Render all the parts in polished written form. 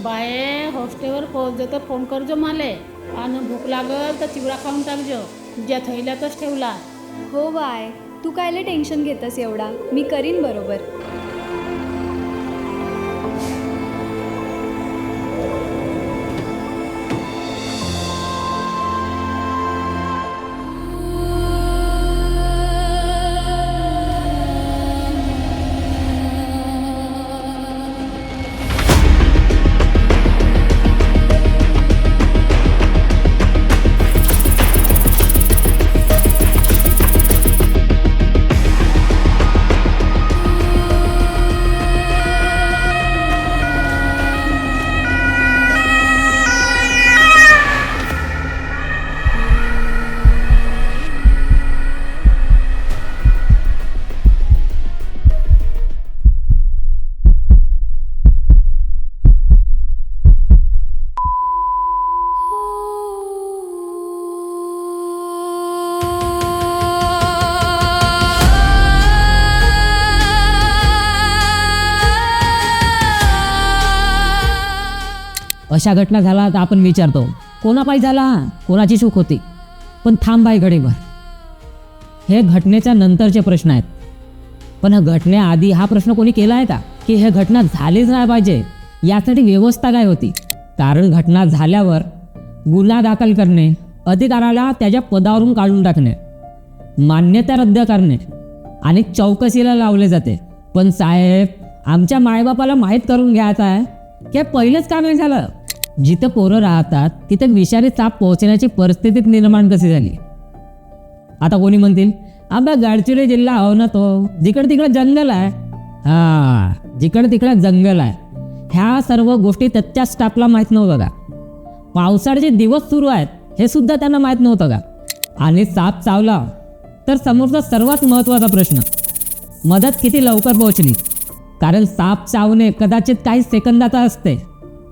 बाये हॉस्टेलवर पोहोचजो तर फोन करजो माले आणि भूक लागल तर चिवडा खाऊन टाकजो. तुझ्या थैल्यातच ठेवला. हो बाय, तू कायले टेन्शन घेतस एवढा, मी करीन बरोबर. अशा घटना झाला तर आपण विचारतो कोणापायी झाला, कोणाची चूक होती. पण थांब बाई घडीभर, हे घटनेच्या नंतरचे प्रश्न आहेत. पण हा घटनेआधी हा प्रश्न कोणी केला आहे का, की हे घटना झालीच नाही पाहिजे यासाठी व्यवस्था काय होती. कारण घटना झाल्यावर गुन्हा दाखल करणे, अधिकाऱ्याला त्याच्या पदावरून काढून टाकणे, मान्यता रद्द करणे आणि चौकशीला लावले जाते. पण साहेब, आमच्या मायबापाला माहीत करून घ्यायचं आहे की पहिलेच का नाही झालं. जिथं पोरं राहतात तिथे विषारी साप पोहोचण्याची परिस्थिती निर्माण कशी झाली. आता कोणी म्हणतील आंबा गडचिरोली जिल्हा हो ना तो, जिकडे तिकडे जंगल आहे. हां, जिकडे तिकडे जंगल आहे. ह्या सर्व गोष्टी त्याच्या स्टाफला माहीत नव्हतं का. पावसाळ्याचे दिवस सुरू आहेत हे सुद्धा त्यांना माहीत नव्हतं का. आणि साप चावला तर समोरचा सर्वात महत्त्वाचा प्रश्न, मदत किती लवकर पोहोचली. कारण साप चावणे कदाचित काही सेकंदाचा असते,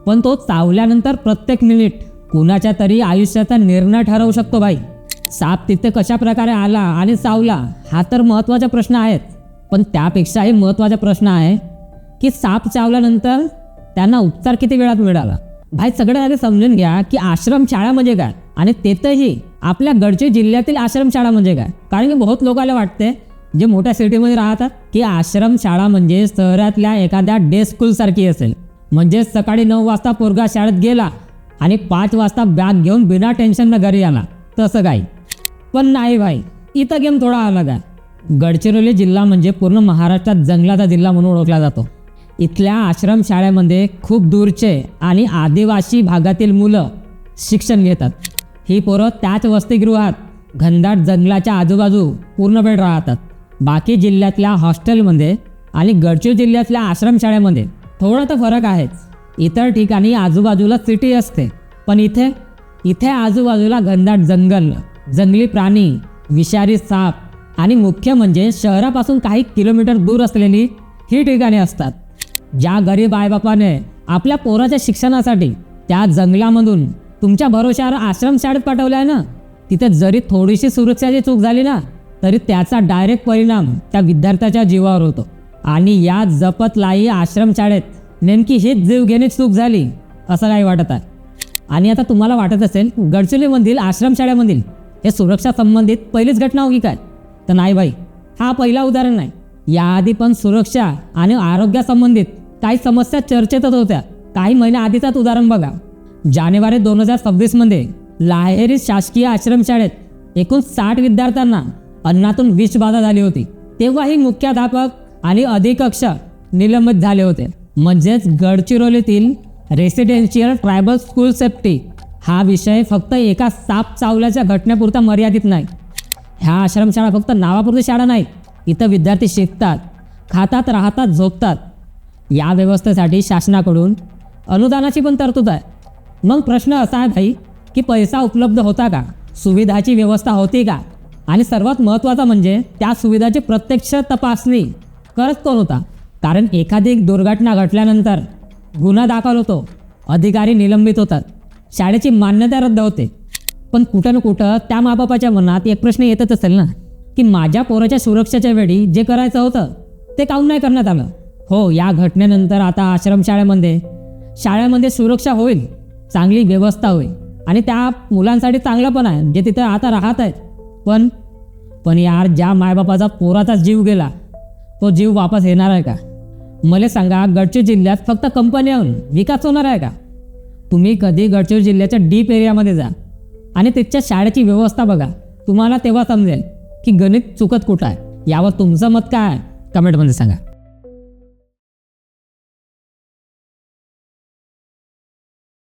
पण तो चावल्यानंतर प्रत्येक मिनिट कुणाच्या तरी आयुष्याचा निर्णय ठरवू शकतो बाई. साप तिथे कशा प्रकारे आला आणि चावला हा तर महत्त्वाचा प्रश्न आहे. पण त्यापेक्षाही महत्त्वाचा प्रश्न आहे की साप चावल्यानंतर त्यांना उपचार किती वेळात मिळाला. भाई सगळ्यात आधी समजून घ्या की आश्रमशाळा म्हणजे काय, आणि तेथंही आपल्या गडचिरोली जिल्ह्यातील आश्रमशाळा म्हणजे काय. कारण की बहुत लोकांना वाटते जे मोठ्या सिटीमध्ये राहतात की आश्रमशाळा म्हणजे शहरातल्या एखाद्या डे स्कूलसारखी असेल. म्हणजे सकाळी 9 वाजता पोरगा शाळेत गेला आणि 5 वाजता बॅग घेऊन बिना टेन्शननं घरी आला, तसं काही. पण नाही भाई, इथं गेम थोडा अलग आहे. गडचिरोली जिल्हा म्हणजे पूर्ण महाराष्ट्रात जंगलाचा जिल्हा म्हणून ओळखला जातो. इथल्या आश्रमशाळेमध्ये खूप दूरचे आणि आदिवासी भागातील मुलं शिक्षण घेतात. ही पोरं त्याच वसतिगृहात घनदाट जंगलाच्या आजूबाजू पूर्ण वेळ राहतात. बाकी जिल्ह्यातल्या हॉस्टेलमध्ये आणि गडचिरोली जिल्ह्यातल्या आश्रमशाळेमध्ये थोडा तर फरक आहेच. इतर ठिकाणी आजूबाजूला सिटी असते, पण इथे आजूबाजूला घनदाट जंगल, जंगली प्राणी, विषारी साप आणि मुख्य म्हणजे शहरापासून काही किलोमीटर दूर असलेली ही ठिकाणे असतात. ज्या गरीब आईबापाने आपल्या पोराच्या शिक्षणासाठी त्या जंगलामधून तुमच्या भरोश्यावर आश्रमशाळेत पाठवलं आहे ना, तिथे जरी थोडीशी सुरक्षाची चूक झाली ना तरी त्याचा डायरेक्ट परिणाम त्या विद्यार्थ्याच्या जीवावर होतो. आणि या जपतलाई आश्रमशाळेत नेमकी हीच जीव घेण्याची चूक झाली असं काही वाटत आहे. आणि आता तुम्हाला वाटत असेल गडचिरोलीमधील आश्रमशाळेमधील हे सुरक्षा संबंधित पहिलीच घटना होती काय, तर नाही बाई, हा पहिला उदाहरण नाही. याआधी पण सुरक्षा आणि आरोग्यासंबंधित काही समस्या चर्चेतच होत्या. काही महिन्या आधीचाच उदाहरण बघा. जानेवारी 2026 लाहेरी शासकीय आश्रमशाळेत एकूण 60 विद्यार्थ्यांना अन्नातून विषबाधा झाली होती. तेव्हाही मुख्याध्यापक आणि अधिक्षक निलंबित झाले होते. म्हणजेच गडचिरोलीतील रेसिडेन्शियल ट्रायबल स्कूल सेफ्टी हा विषय फक्त एका साप चावल्याच्या घटनेपुरता मर्यादित नाही. ह्या आश्रमशाळा फक्त नावापुरती शाळा नाहीत. इथं विद्यार्थी शिकतात, खातात, राहतात, झोपतात. या व्यवस्थेसाठी शासनाकडून अनुदानाची पण तरतूद आहे. मग प्रश्न असा आहे भाई की पैसा उपलब्ध होता का, सुविधाची व्यवस्था होती का, आणि सर्वात महत्त्वाचा म्हणजे त्या सुविधाची प्रत्यक्ष तपासणी करत कोण होता. कारण एखादी दुर्घटना घडल्यानंतर गुन्हा दाखल होतो, अधिकारी निलंबित होतात, शाळेची मान्यता रद्द होते. पण कुठं ना कुठं त्या माबापाच्या मनात एक प्रश्न येतच असेल ना की माझ्या पोराच्या सुरक्षेच्या वेळी जे करायचं होतं ते काऊन नाही करण्यात आलं. हो, या घटनेनंतर आता आश्रमशाळेमध्ये शाळेमध्ये सुरक्षा होईल, चांगली व्यवस्था होईल आणि त्या मुलांसाठी चांगलं पण आहे जे तिथं आता राहत आहेत. पण यार, ज्या मायबापाचा पोराचा जीव गेला तो जीव वापस येणार आहे का? मला सांगा, गडचिरोली जिल्ह्यात फक्त कंपन्याहून विकास होणार आहे का? तुम्ही कधी गडचिरोली जिल्ह्याच्या डीप एरियामध्ये जा आणि तिथच्या शाळेची व्यवस्था बघा. तुम्हाला तेव्हा समजेल की गणित चुकत कुठं आहे. यावर तुमचं मत काय आहे? कमेंटमध्ये सांगा.